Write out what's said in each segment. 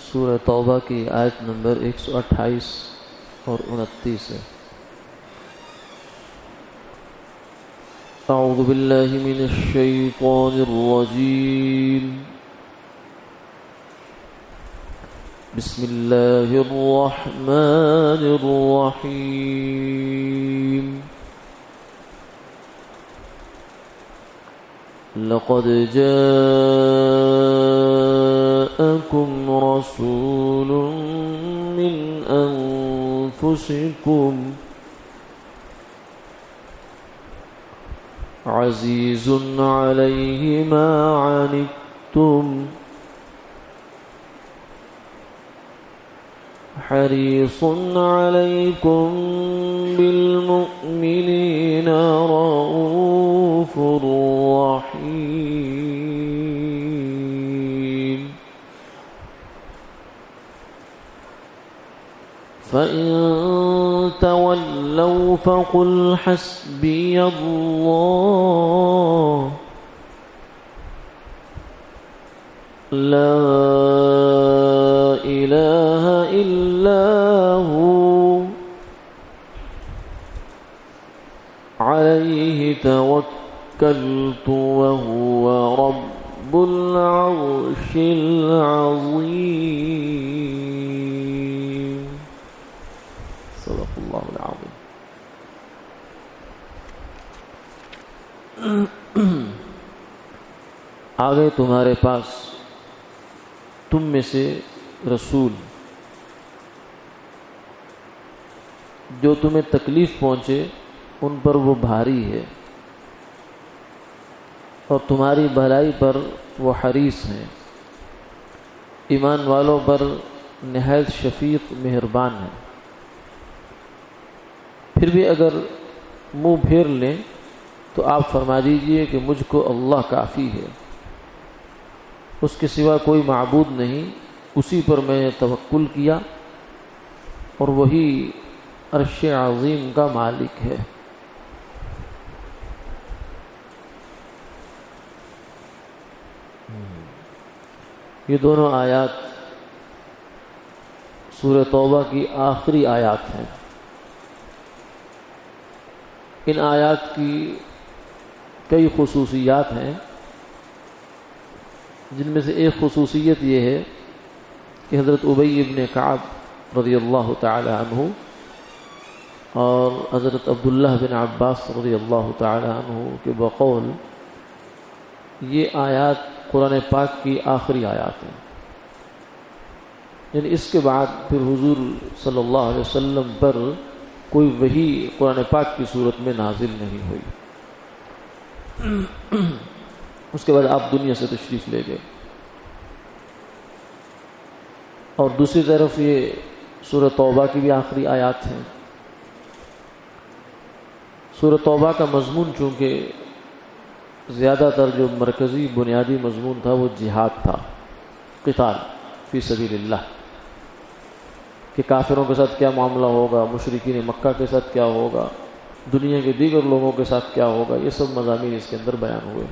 سورہ توبہ کی آیت نمبر 128 اور 29 ہے۔ اعوذ باللہ من الشیطان الرجیم، بسم اللہ الرحمن الرحیم۔ لقد جاءكم رسول من أنفسكم عزيز عليه ما عنتم حريص عليكم بالمؤمنين رؤوف رحيم۔ فإن تولوا فقل حسبي الله لا إله إلا هو عليه توكلت وهو رب العرش العظيم۔ صدق اللہ العظیم۔ آ گئے تمہارے پاس تم میں سے رسول جو تمہیں تکلیف پہنچے ان پر وہ بھاری ہے اور تمہاری بھلائی پر وہ حریص ہیں، ایمان والوں پر نہایت شفیق مہربان ہے۔ پھر بھی اگر منہ پھیر لیں تو آپ فرما دیجئے کہ مجھ کو اللہ کافی ہے، اس کے سوا کوئی معبود نہیں، اسی پر میں نے توکل کیا اور وہی عرش عظیم کا مالک ہے۔ یہ دونوں آیات سورہ توبہ کی آخری آیات ہیں۔ ان آیات کی کئی خصوصیات ہیں، جن میں سے ایک خصوصیت یہ ہے کہ حضرت ابی ابن کعب رضی اللہ تعالی عنہ اور حضرت عبداللہ بن عباس رضی اللہ تعالی عنہ کے بقول یہ آیات قرآن پاک کی آخری آیات ہیں، یعنی اس کے بعد پھر حضور صلی اللہ علیہ وسلم پر کوئی وحی قرآن پاک کی صورت میں نازل نہیں ہوئی۔ اس کے بعد آپ دنیا سے تشریف لے گئے۔ اور دوسری طرف یہ سورہ توبہ کی بھی آخری آیات ہیں۔ سورہ توبہ کا مضمون چونکہ زیادہ تر جو مرکزی بنیادی مضمون تھا وہ جہاد تھا، قتال فی سبیل اللہ، کہ کافروں کے ساتھ کیا معاملہ ہوگا، مشرکین مکہ کے ساتھ کیا ہوگا، دنیا کے دیگر لوگوں کے ساتھ کیا ہوگا، یہ سب مضامین اس کے اندر بیان ہوئے۔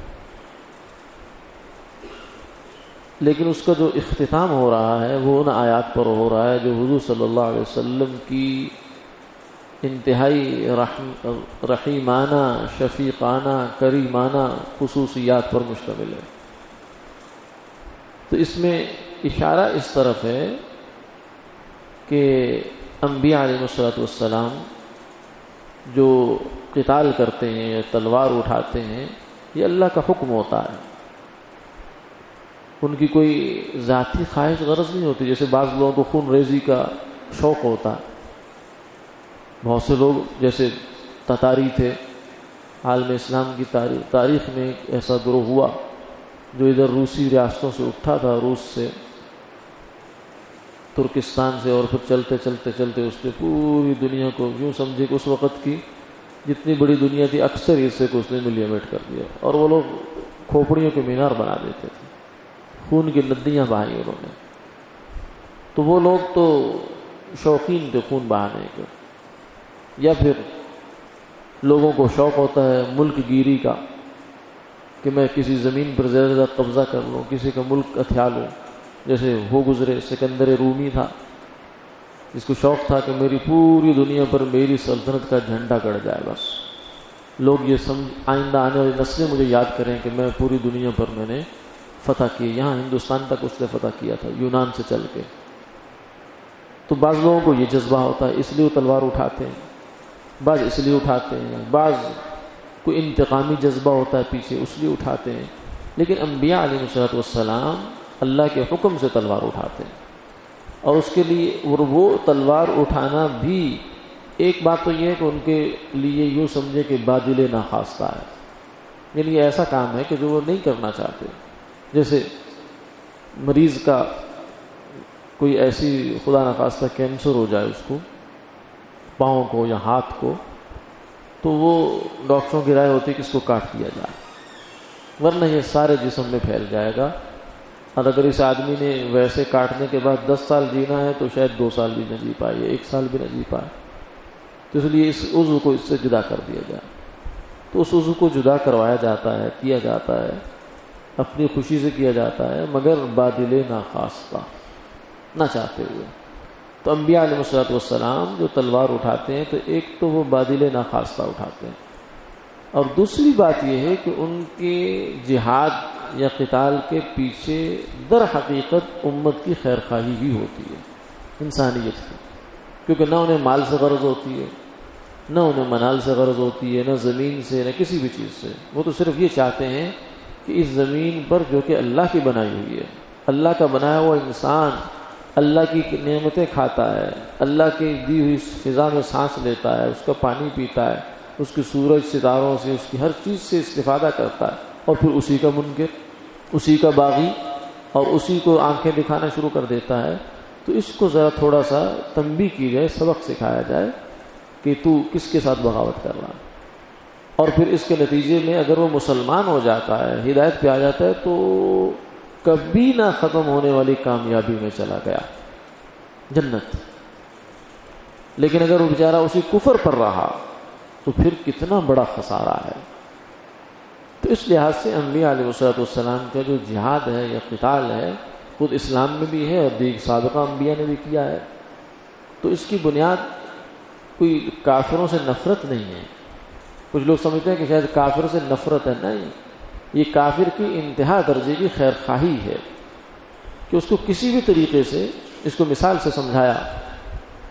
لیکن اس کا جو اختتام ہو رہا ہے وہ ان آیات پر ہو رہا ہے جو حضور صلی اللہ علیہ وسلم کی انتہائی رحیمانہ، شفیقانہ، کریمانہ خصوصیات پر مشتمل ہے۔ تو اس میں اشارہ اس طرف ہے کہ انبیاء علیہ السلام جو قتال کرتے ہیں یا تلوار اٹھاتے ہیں یہ اللہ کا حکم ہوتا ہے، ان کی کوئی ذاتی خواہش غرض نہیں ہوتی، جیسے بعض لوگوں کو خون ریزی کا شوق ہوتا ہے۔ بہت سے لوگ جیسے تتاری تھے، عالم اسلام کی تاریخ میں ایک ایسا گروہ ہوا جو ادھر روسی ریاستوں سے اٹھا تھا، روس سے، ترکستان سے، اور پھر چلتے چلتے چلتے اس نے پوری دنیا کو یوں سمجھے کہ اس وقت کی جتنی بڑی دنیا تھی اکثر حصے کو اس نے ملیمیٹ کر دیا، اور وہ لوگ کھوپڑیوں کے مینار بنا دیتے تھے، خون کی ندیاں بہائی انہوں نے۔ تو وہ لوگ تو شوقین تھے خون بہانے کے، یا پھر لوگوں کو شوق ہوتا ہے ملک گیری کا کہ میں کسی زمین پر زیادہ قبضہ کر لوں، کسی کا ملک ہتھیا لوں، جیسے وہ گزرے سکندر رومی تھا، جس کو شوق تھا کہ میری پوری دنیا پر میری سلطنت کا جھنڈا گڑ جائے، بس لوگ یہ آئندہ آنے والی نسلیں مجھے یاد کریں کہ میں پوری دنیا پر میں نے فتح کی، یہاں ہندوستان تک اس نے فتح کیا تھا یونان سے چل کے۔ تو بعض لوگوں کو یہ جذبہ ہوتا ہے، اس لیے وہ تلوار اٹھاتے ہیں، بعض اس لیے اٹھاتے ہیں، بعض کوئی انتقامی جذبہ ہوتا ہے پیچھے اس لیے اٹھاتے ہیں، لیکن انبیاء علیہ الصلوۃ والسلام اللہ کے حکم سے تلوار اٹھاتے ہیں، اور اس کے لیے وہ تلوار اٹھانا بھی ایک بات تو یہ ہے کہ ان کے لیے یوں سمجھے کہ بادل ناخواستہ ہے، یعنی یہ ایسا کام ہے کہ جو وہ نہیں کرنا چاہتے۔ جیسے مریض کا کوئی ایسی خدا نخواستہ کینسر ہو جائے اس کو، پاؤں کو یا ہاتھ کو، تو وہ ڈاکٹروں کی رائے ہوتی ہے کہ اس کو کاٹ دیا جائے، ورنہ یہ سارے جسم میں پھیل جائے گا، اور اگر اس آدمی نے ویسے کاٹنے کے بعد 10 سال جینا ہے تو شاید 2 سال بھی نہ جی پائے یا 1 سال بھی نہ جی پائے، تو اس لیے اس عضو کو اس سے جدا کر دیا جائے۔ تو اس عضو کو جدا کروایا جاتا ہے، کیا جاتا ہے، اپنی خوشی سے کیا جاتا ہے، مگر بادل ناخواستہ، نہ چاہتے ہوئے۔ تو انبیاء علیہ الصلوۃ والسلام جو تلوار اٹھاتے ہیں تو ایک تو وہ بادل ناخواستہ اٹھاتے ہیں، اور دوسری بات یہ ہے کہ ان کے جہاد یا قتال کے پیچھے در حقیقت امت کی خیر خواہی بھی ہوتی ہے، انسانیت کی، کیونکہ نہ انہیں مال سے غرض ہوتی ہے، نہ انہیں منال سے غرض ہوتی ہے، نہ زمین سے، نہ کسی بھی چیز سے۔ وہ تو صرف یہ چاہتے ہیں کہ اس زمین پر جو کہ اللہ کی بنائی ہوئی ہے، اللہ کا بنایا ہوا انسان اللہ کی نعمتیں کھاتا ہے، اللہ کی دی ہوئی فضا میں سانس لیتا ہے، اس کا پانی پیتا ہے، اس کی سورج ستاروں سے، اس کی ہر چیز سے استفادہ کرتا ہے، اور پھر اسی کا منکر، اسی کا باغی، اور اسی کو آنکھیں دکھانا شروع کر دیتا ہے۔ تو اس کو ذرا تھوڑا سا تنبیہ کی جائے، سبق سکھایا جائے کہ تو کس کے ساتھ بغاوت کر رہا ہے، اور پھر اس کے نتیجے میں اگر وہ مسلمان ہو جاتا ہے، ہدایت پہ آ جاتا ہے، تو کبھی نہ ختم ہونے والی کامیابی میں چلا گیا، جنت۔ لیکن اگر وہ بیچارہ اسی کفر پر رہا تو پھر کتنا بڑا خسارہ ہے۔ تو اس لحاظ سے انبیاء علیہ الصلوۃ والسلام کا جو جہاد ہے یا قتال ہے، خود اسلام میں بھی ہے اور دیگر سابقہ انبیاء نے بھی کیا ہے، تو اس کی بنیاد کوئی کافروں سے نفرت نہیں ہے۔ کچھ لوگ سمجھتے ہیں کہ شاید کافر سے نفرت ہے، نہیں، یہ کافر کی انتہا درجے کی خیر خواہی ہے کہ اس کو کسی بھی طریقے سے، اس کو مثال سے سمجھایا،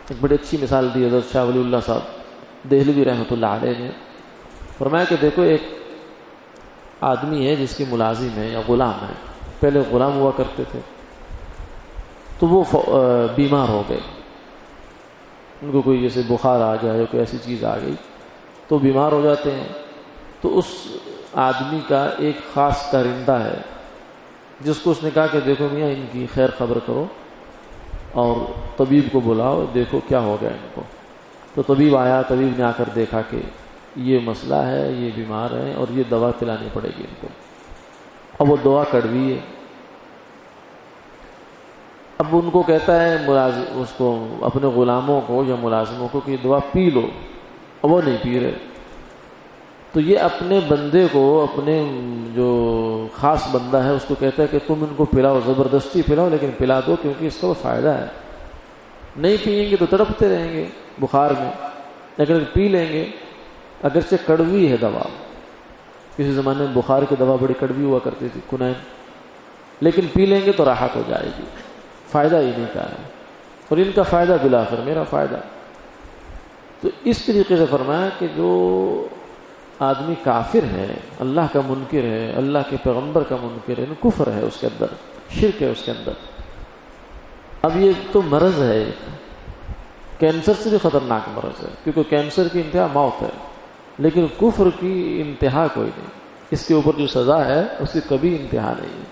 ایک بڑی اچھی مثال دی حضرت شاہ ولی اللہ صاحب دہلوی رحمۃ اللہ علیہ نے، فرمایا کہ دیکھو ایک آدمی ہے جس کی ملازم ہے یا غلام ہے، پہلے غلام ہوا کرتے تھے، تو وہ بیمار ہو گئے، ان کو کوئی جیسے بخار آ جائے یا کوئی ایسی چیز آ گئی تو بیمار ہو جاتے ہیں، تو اس آدمی کا ایک خاص کارندہ ہے جس کو اس نے کہا کہ دیکھو میاں ان کی خیر خبر کرو اور طبیب کو بلاؤ، دیکھو کیا ہو گیا ان کو۔ تو طبیب آیا، طبیب نے آ کر دیکھا کہ یہ مسئلہ ہے، یہ بیمار ہے اور یہ دوا پلانی پڑے گی ان کو، اب وہ دوا کڑوی ہے۔ اب ان کو کہتا ہے ملازم، اس کو اپنے غلاموں کو یا ملازموں کو کہ یہ دوا پی لو، اب وہ نہیں پی رہے۔ تو یہ اپنے بندے کو، اپنے جو خاص بندہ ہے اس کو کہتا ہے کہ تم ان کو پلاؤ، زبردستی پلاؤ لیکن پلا دو، کیونکہ اس کا وہ فائدہ ہے، نہیں پئیں گے تو تڑپتے رہیں گے بخار میں، لیکن اگر پی لیں گے، اگرچہ کڑوی ہے دوا، کسی زمانے میں بخار کی دوا بڑی کڑوی ہوا کرتی تھی، کنین، لیکن پی لیں گے تو راحت ہو جائے گی، فائدہ انہیں کا ہے، اور ان کا فائدہ بالآخر میرا فائدہ۔ تو اس طریقے سے فرمایا کہ جو آدمی کافر ہے، اللہ کا منکر ہے، اللہ کے پیغمبر کا منکر ہے، کفر ہے اس کے اندر، شرک ہے اس کے اندر۔ اب یہ تو مرض ہے، کینسر سے بھی خطرناک مرض ہے، کیونکہ کینسر کی انتہا موت ہے، لیکن کفر کی انتہا کوئی نہیں، اس کے اوپر جو سزا ہے اس کی کبھی انتہا نہیں ہے،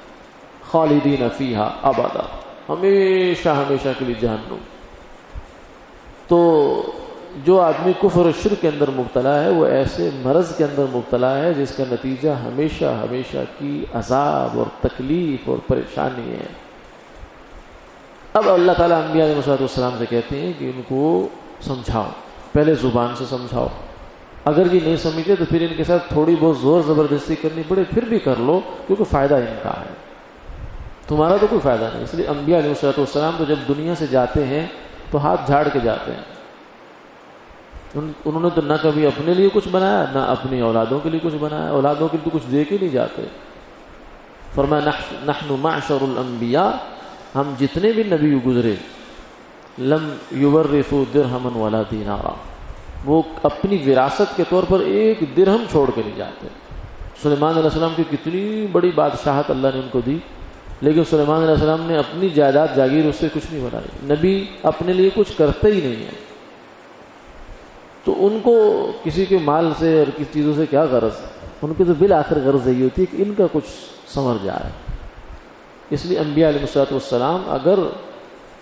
خالدین فیہا ابدا، ہمیشہ ہمیشہ کے لیے جہنم۔ تو جو آدمی کفر و شرک کے اندر مبتلا ہے وہ ایسے مرض کے اندر مبتلا ہے جس کا نتیجہ ہمیشہ ہمیشہ کی عذاب اور تکلیف اور پریشانی ہے۔ اب اللہ تعالیٰ انبیاء علیہ السلام سے کہتے ہیں کہ ان کو سمجھاؤ، پہلے زبان سے سمجھاؤ، اگر یہ نہیں سمجھتے تو پھر ان کے ساتھ تھوڑی بہت زور زبردستی کرنی پڑے پھر بھی کر لو، کیونکہ فائدہ ان کا ہے۔ تمہارا تو کوئی فائدہ نہیں. اس لیے انبیاء علیہ السلام تو جب دنیا سے جاتے ہیں تو ہاتھ جھاڑ کے جاتے ہیں. انہوں نے تو نہ کبھی اپنے لیے کچھ بنایا نہ اپنی اولادوں کے لیے کچھ بنایا. اولادوں کے لیے تو کچھ دے کے نہیں جاتے. فرمایا نحن معشر الانبیاء، ہم جتنے بھی نبی گزرے، لم یورثوا درہما ولا دینارا، وہ اپنی وراثت کے طور پر ایک درہم چھوڑ کے نہیں جاتے. سلیمان علیہ السلام کی کتنی بڑی بادشاہت اللہ نے ان کو دی، لیکن سلیمان علیہ السلام نے اپنی جائیداد جاگیر اس سے کچھ نہیں بنائی. نبی اپنے لیے کچھ کرتے ہی نہیں ہے، تو ان کو کسی کے مال سے اور کسی چیزوں سے کیا غرض ہے. ان کی تو بالآخر غرض یہی ہوتی ہے کہ ان کا کچھ سنور جائے. اس لیے انبیاء علیہ السلام، اگر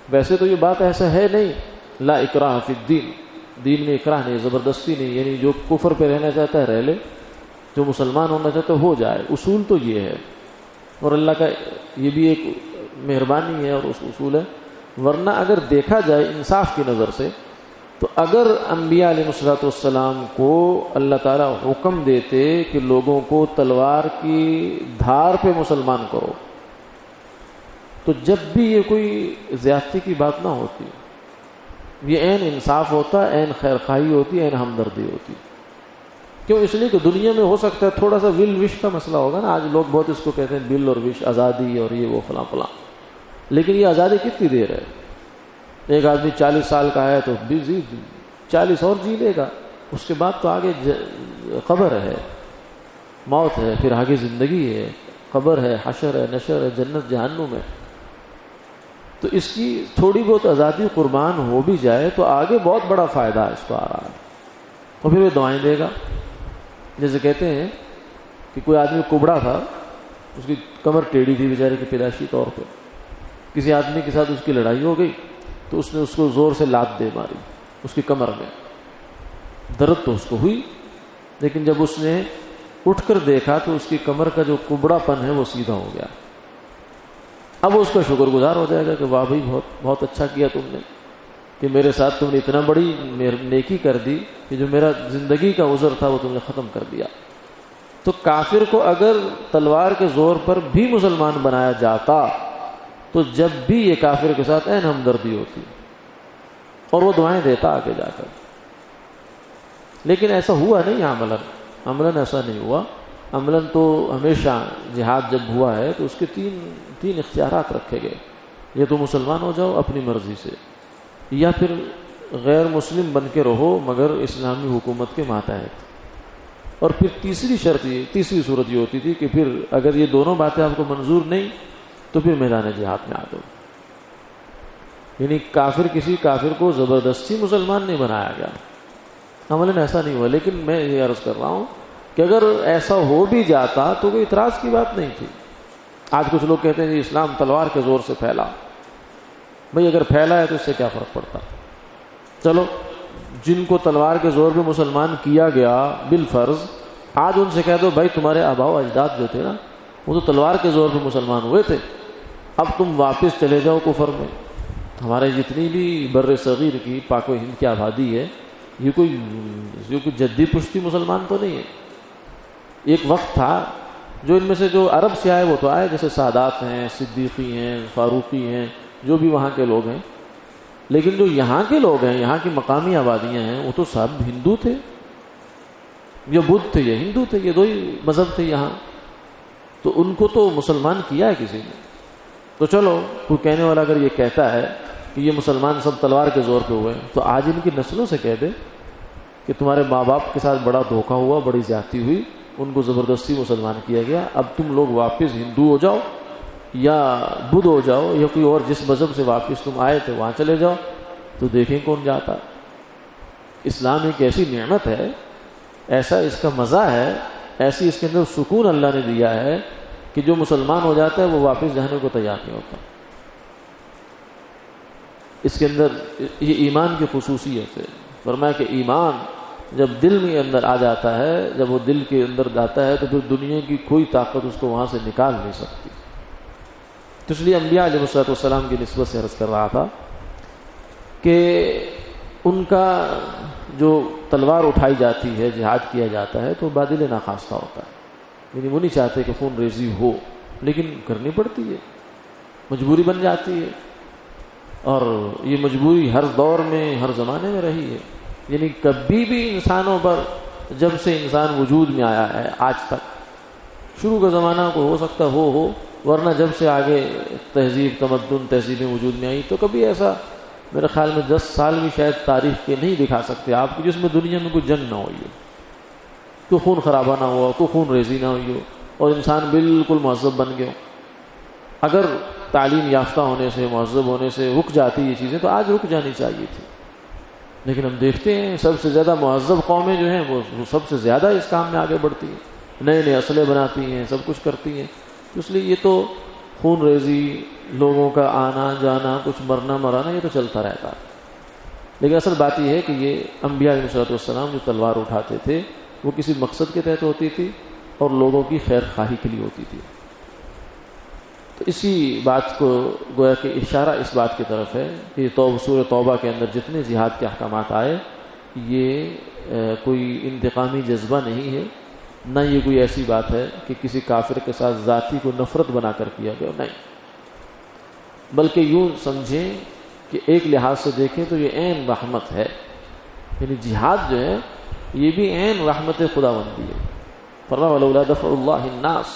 ویسے تو یہ بات ایسا ہے نہیں، لا اکراہ فی الدین، دین میں اکراہ نہیں، زبردستی نہیں، یعنی جو کفر پہ رہنا چاہتا ہے رہ لے، جو مسلمان ہونا چاہتا ہے ہو جائے. اصول تو یہ ہے، اور اللہ کا یہ بھی ایک مہربانی ہے اور اس اصول ہے. ورنہ اگر دیکھا جائے انصاف کی نظر سے، تو اگر انبیاء علیہ السلام کو اللہ تعالیٰ حکم دیتے کہ لوگوں کو تلوار کی دھار پہ مسلمان کرو، تو جب بھی یہ کوئی زیادتی کی بات نہ ہوتی، یہ عین انصاف ہوتا، عین خیر خواہی ہوتی، عین ہمدردی ہوتی. کیوں؟ اس لیے کہ دنیا میں ہو سکتا ہے تھوڑا سا ول وش کا مسئلہ ہوگا نا. آج لوگ بہت اس کو کہتے ہیں بل اور وش، آزادی اور یہ وہ فلاں فلاں، لیکن یہ آزادی کتنی دیر ہے؟ ایک آدمی 40 سال کا ہے تو 40 اور جی لے گا، اس کے بعد تو آگے قبر ہے، موت ہے، پھر آگے زندگی ہے، قبر ہے، حشر ہے، نشر ہے، جنت جہنم ہے. تو اس کی تھوڑی بہت آزادی قربان ہو بھی جائے تو آگے بہت بڑا فائدہ اس کو آ رہا ہے. اور پھر وہ دعائیں دے گا. جیسے کہتے ہیں کہ کوئی آدمی کبڑا تھا، اس کی کمر ٹیڑھی تھی بیچارے کی پیدائشی طور پہ. کسی آدمی کے ساتھ اس کی لڑائی ہو گئی تو اس نے اس کو زور سے لات دے ماری اس کی کمر میں. درد تو اس کو ہوئی، لیکن جب اس نے اٹھ کر دیکھا تو اس کی کمر کا جو کبڑا پن ہے وہ سیدھا ہو گیا. اب وہ اس کا شکر گزار ہو جائے گا کہ واہ بھائی بہت اچھا کیا تم نے کہ میرے ساتھ تم نے اتنا بڑی نیکی کر دی کہ جو میرا زندگی کا عذر تھا وہ تم نے ختم کر دیا. تو کافر کو اگر تلوار کے زور پر بھی مسلمان بنایا جاتا تو جب بھی یہ کافر کے ساتھ عین ہمدردی ہوتی اور وہ دعائیں دیتا آگے جا کر. لیکن ایسا ہوا نہیں. عملاً ایسا نہیں ہوا. عملاً تو ہمیشہ جہاد جب ہوا ہے تو اس کے تین اختیارات رکھے گئے. یہ تو مسلمان ہو جاؤ اپنی مرضی سے، یا پھر غیر مسلم بن کے رہو مگر اسلامی حکومت کے ماتحت، اور پھر تیسری صورت یہ ہوتی تھی کہ پھر اگر یہ دونوں باتیں آپ کو منظور نہیں تو پھر میدان جہاد میں آ دو. یعنی کسی کافر کو زبردستی مسلمان نہیں بنایا گیا. عملاً ایسا نہیں ہوا. لیکن میں یہ عرض کر رہا ہوں کہ اگر ایسا ہو بھی جاتا تو کوئی اعتراض کی بات نہیں تھی. آج کچھ لوگ کہتے ہیں کہ اسلام تلوار کے زور سے پھیلا. بھئی اگر پھیلا ہے تو اس سے کیا فرق پڑتا؟ چلو جن کو تلوار کے زور پہ مسلمان کیا گیا بالفرض، آج ان سے کہہ دو بھائی تمہارے آباء و اجداد جو تھے نا وہ تو تلوار کے زور پہ مسلمان ہوئے تھے، اب تم واپس چلے جاؤ کفر میں. ہمارے جتنی بھی بر صغیر کی پاک و ہند کی آبادی ہے یہ کوئی جدی پشتی مسلمان تو نہیں ہے. ایک وقت تھا جو ان میں سے جو عرب سے آئے وہ تو آئے، جیسے سادات ہیں، صدیقی ہیں، فاروقی ہیں، جو بھی وہاں کے لوگ ہیں. لیکن جو یہاں کے لوگ ہیں، یہاں کی مقامی آبادیاں ہیں، وہ تو سب ہندو تھے. یہ بدھ تھے، یہ ہندو تھے، یہ دو ہی مذہب تھے یہاں. تو ان کو تو مسلمان کیا ہے کسی نے. تو چلو کوئی کہنے والا اگر یہ کہتا ہے کہ یہ مسلمان سب تلوار کے زور پہ ہوئے، تو آج ان کی نسلوں سے کہہ دے کہ تمہارے ماں باپ کے ساتھ بڑا دھوکہ ہوا، بڑی زیادتی ہوئی، ان کو زبردستی مسلمان کیا گیا، اب تم لوگ واپس ہندو ہو جاؤ یا بدھ ہو جاؤ یا کوئی اور جس مذہب سے واپس تم آئے تھے وہاں چلے جاؤ، تو دیکھیں کون جاتا. اسلام ایک ایسی نعمت ہے، ایسا اس کا مزہ ہے، ایسی اس کے اندر سکون اللہ نے دیا ہے کہ جو مسلمان ہو جاتا ہے وہ واپس جانے کو تیار نہیں ہوتا. اس کے اندر یہ ایمان کی خصوصیت ہے. فرمایا کہ ایمان جب دل میں اندر آ جاتا ہے، جب وہ دل کے اندر جاتا ہے تو پھر دنیا کی کوئی طاقت اس کو وہاں سے نکال نہیں سکتی. تو اس لیے انبیاء علیہ السلام کی نسبت سے عرض کر رہا تھا کہ ان کا جو تلوار اٹھائی جاتی ہے، جہاد کیا جاتا ہے تو بادل ناخواستہ ہوتا ہے. یعنی وہ نہیں چاہتے کہ خون ریزی ہو، لیکن کرنی پڑتی ہے. مجبوری بن جاتی ہے، اور یہ مجبوری ہر دور میں ہر زمانے میں رہی ہے. یعنی کبھی بھی انسانوں پر جب سے انسان وجود میں آیا ہے آج تک، شروع کا زمانہ کو ہو سکتا ہو، ورنہ جب سے آگے تہذیب تمدن تہذیبیں وجود میں آئی تو کبھی ایسا میرے خیال میں 10 سال بھی شاید تاریخ کے نہیں دکھا سکتے آپ کو جس میں دنیا میں کوئی جنگ نہ ہوئی ہو، کوئی خون خرابہ نہ ہوا، کوئی خون ریزی نہ ہوئی ہو، اور انسان بالکل مہذب بن گیا. اگر تعلیم یافتہ ہونے سے مہذب ہونے سے رک جاتی یہ چیزیں تو آج رک جانی چاہیے تھی. لیکن ہم دیکھتے ہیں سب سے زیادہ مہذب قومیں جو ہیں وہ سب سے زیادہ اس کام میں آگے بڑھتی ہیں، نئے نئے اسلحے بناتی ہیں، سب کچھ کرتی ہیں. اس لیے یہ تو خون ریزی، لوگوں کا آنا جانا، کچھ مرنا مرانا، یہ تو چلتا رہتا ہے. لیکن اصل بات یہ ہے کہ یہ انبیاء علیہ الصلوۃ والسلام جو تلوار اٹھاتے تھے وہ کسی مقصد کے تحت ہوتی تھی اور لوگوں کی خیر خواہی کے لیے ہوتی تھی. تو اسی بات کو گویا کہ اشارہ اس بات کی طرف ہے کہ سورہ توبہ کے اندر جتنے جہاد کے احکامات آئے یہ کوئی انتقامی جذبہ نہیں ہے، نہ یہ کوئی ایسی بات ہے کہ کسی کافر کے ساتھ ذاتی کو نفرت بنا کر کیا گیا، نہیں، بلکہ یوں سمجھیں کہ ایک لحاظ سے دیکھیں تو یہ عین رحمت ہے. یعنی جہاد جو ہے یہ بھی عین رحمت خداوندی ہے. فرمایا ولولا دفع اللہ الناس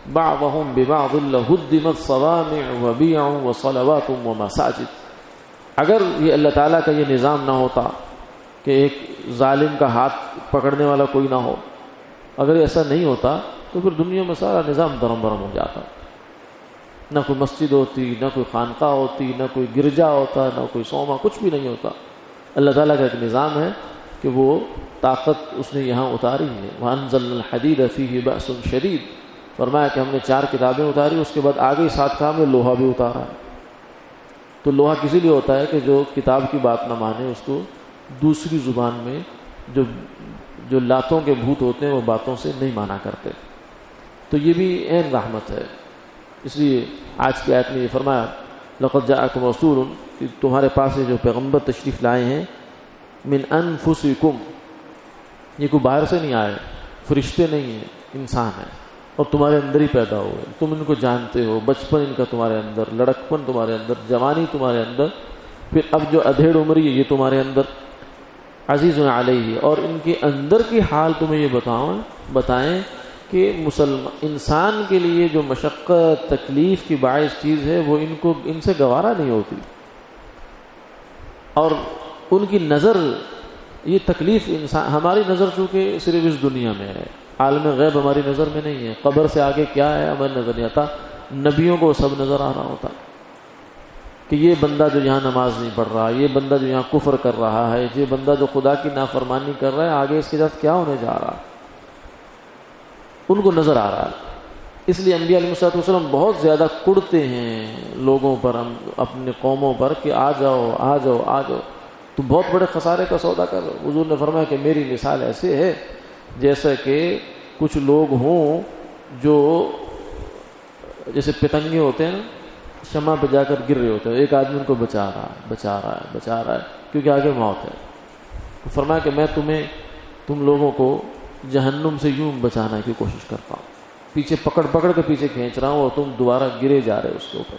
بعضهم ببعض لهدمت صوامع وبيع وصلوات ومساجد. اگر یہ اللہ تعالیٰ کا یہ نظام نہ ہوتا کہ ایک ظالم کا ہاتھ پکڑنے والا کوئی نہ ہو، اگر ایسا نہیں ہوتا تو پھر دنیا میں سارا نظام درم برم ہو جاتا. نہ کوئی مسجد ہوتی، نہ کوئی خانقاہ ہوتی، نہ کوئی گرجا ہوتا، نہ کوئی صومعہ، کچھ بھی نہیں ہوتا. اللہ تعالیٰ کا ایک نظام ہے کہ وہ طاقت اس نے یہاں اتاری ہے. وَأَنزَلْنَا الْحَدِيدَ فِيهِ بَأْسٌ شَدِيدٌ. فرمایا کہ ہم نے 4 کتابیں اتاری، اس کے بعد آگے ساتھ کہا ہم نے لوہا بھی اتارا ہے. تو لوہا کسی لیے ہوتا ہے کہ جو کتاب کی بات نہ مانے اس کو دوسری زبان میں جو لاتوں کے بھوت ہوتے ہیں وہ باتوں سے نہیں مانا کرتے. تو یہ بھی عین رحمت ہے. اس لیے آج کی آیت میں یہ فرمایا لقد جاءکم رسول، کہ تمہارے پاس جو پیغمبر تشریف لائے ہیں، من انفسکم، یہ کوئی باہر سے نہیں آئے، فرشتے نہیں ہیں، انسان ہیں اور تمہارے اندر ہی پیدا ہوئے. تم ان کو جانتے ہو، بچپن ان کا تمہارے اندر، لڑکپن تمہارے اندر، جوانی تمہارے اندر، پھر اب جو ادھیڑ عمری ہے یہ تمہارے اندر. عزیز علیہ، اور ان کے اندر کی حال تمہیں یہ بتائیں کہ انسان کے لیے جو مشقت تکلیف کی باعث چیز ہے وہ ان سے گوارا نہیں ہوتی. اور ان کی نظر، یہ تکلیف انسان، ہماری نظر چونکہ صرف اس دنیا میں ہے، عالم غیب ہماری نظر میں نہیں ہے، قبر سے آگے کیا ہے ہماری نظر نہیں آتا. نبیوں کو سب نظر آ رہا ہوتا کہ یہ بندہ جو یہاں نماز نہیں پڑھ رہا، یہ بندہ جو یہاں کفر کر رہا ہے، یہ بندہ جو خدا کی نافرمانی کر رہا ہے، آگے اس کے ساتھ کیا ہونے جا رہا، ان کو نظر آ رہا ہے. اس لیے انبیاء علیہ الصلوۃ والسلام بہت زیادہ کڑتے ہیں لوگوں پر، اپنے قوموں پر کہ آ جاؤ آ جاؤ آ جاؤ، تم بہت بڑے خسارے کا سودا کر رہے ہو. حضور نے فرمایا کہ میری مثال ایسے ہے جیسا کہ کچھ لوگ ہوں جو جیسے پتنگے ہوتے ہیں نا، شمع پہ جا کر گر رہے ہوتے ہیں، ایک آدمی ان کو بچا رہا ہے کیونکہ آگے موت ہے. تو فرمایا کہ میں تم لوگوں کو جہنم سے یوں بچانے کی کوشش کرتا ہوں، پیچھے پکڑ کے پیچھے کھینچ رہا ہوں اور تم دوبارہ گرے جا رہے اس کے اوپر.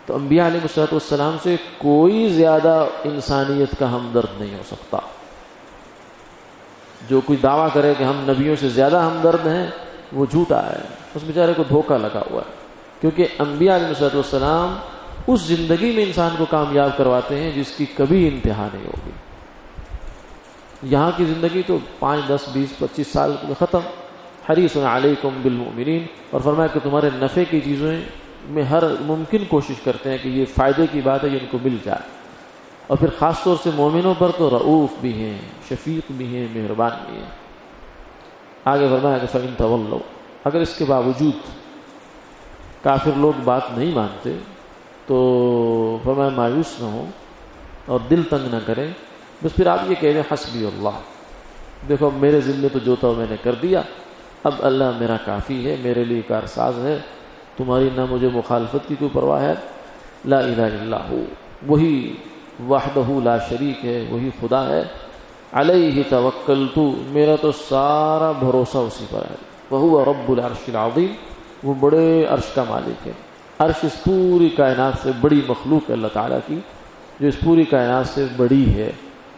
تو انبیاء علیہ الصلوۃ والسلام سے کوئی زیادہ انسانیت کا ہمدرد نہیں ہو سکتا. جو کوئی دعویٰ کرے کہ ہم نبیوں سے زیادہ ہمدرد ہیں وہ جھوٹا ہے، اس بیچارے کو دھوکہ لگا ہوا ہے. کیونکہ انبیاء علیہ الصلوۃ والسلام اس زندگی میں انسان کو کامیاب کرواتے ہیں جس کی کبھی انتہا نہیں ہوگی. یہاں کی زندگی تو 5 10 20 25 سال میں ختم. حریص علیکم بالمؤمنین، اور فرمایا کہ تمہارے نفع کی چیزیں میں ہر ممکن کوشش کرتے ہیں کہ یہ فائدے کی بات ہے یہ ان کو مل جائے. اور پھر خاص طور سے مومنوں پر تو رؤوف بھی ہیں، شفیق بھی ہیں، مہربان بھی ہیں. آگے فرمایا کہ فَإِن تَوَلَّوْا، اگر اس کے باوجود کافر لوگ بات نہیں مانتے تو فرمایا مایوس نہ ہو اور دل تنگ نہ کریں، بس پھر آپ یہ کہہ دیں حسبی اللہ، دیکھو میرے ذمے تو جو تھا میں نے کر دیا، اب اللہ میرا کافی ہے، میرے لیے کارساز ہے، تمہاری نہ مجھے مخالفت کی کوئی پرواہ ہے. لا الہ الا ہو، وہی وحدہ لا شریک ہے، وہی خدا ہے. علیہ توکلت، میرا تو سارا بھروسہ اسی پر ہے. وہو رب العرش العظیم، وہ بڑے عرش کا مالک ہے. عرش اس پوری کائنات سے بڑی مخلوق ہے اللہ تعالیٰ کی، جو اس پوری کائنات سے بڑی ہے۔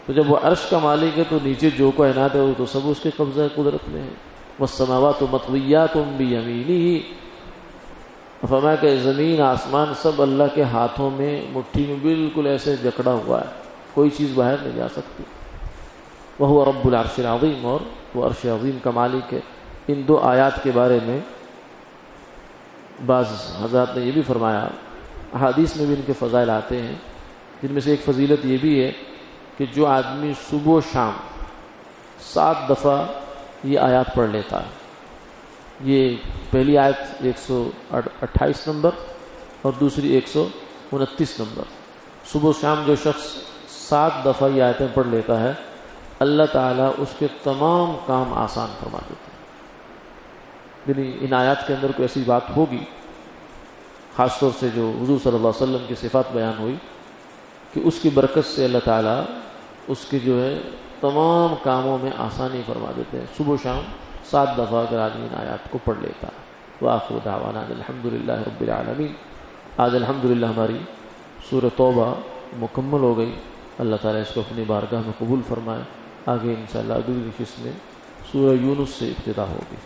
تو جب وہ عرش کا مالک ہے تو نیچے جو کائنات ہے وہ تو سب اس کے قبضہ قدرت میں ہے۔ والسماوات مطویات بیمینہ، فرمایا کہ زمین آسمان سب اللہ کے ہاتھوں میں، مٹھی میں بالکل ایسے جکڑا ہوا ہے، کوئی چیز باہر نہیں جا سکتی۔ وہو رب العرش العظیم، اور وہ عرش عظیم کا مالک ہے۔ ان دو آیات کے بارے میں بعض حضرات نے یہ بھی فرمایا، احادیث میں بھی ان کے فضائل آتے ہیں، جن میں سے ایک فضیلت یہ بھی ہے کہ جو آدمی صبح و شام 7 دفعہ یہ آیات پڑھ لیتا ہے، یہ پہلی آیت 128 نمبر اور دوسری 129 نمبر، صبح و شام جو شخص 7 دفعہ یہ آیتیں پڑھ لیتا ہے، اللہ تعالیٰ اس کے تمام کام آسان فرما دیتے ہیں۔ یعنی ان آیات کے اندر کوئی ایسی بات ہوگی، خاص طور سے جو حضور صلی اللہ علیہ وسلم کی صفات بیان ہوئی، کہ اس کی برکت سے اللہ تعالیٰ اس کے جو ہے تمام کاموں میں آسانی فرما دیتے ہیں۔ صبح و شام 7 دفعہ اگر آدمی ان آیات کو پڑھ لیتا ہے۔ وآخر دعوانا الحمدللہ رب العالمین۔ آج الحمدللہ ہماری سورہ توبہ مکمل ہو گئی، اللہ تعالیٰ اس کو اپنی بارگاہ میں قبول فرمائے۔ آگے انشاءاللہ اگلی نشست میں سورہ یونس سے ابتدا ہوگی۔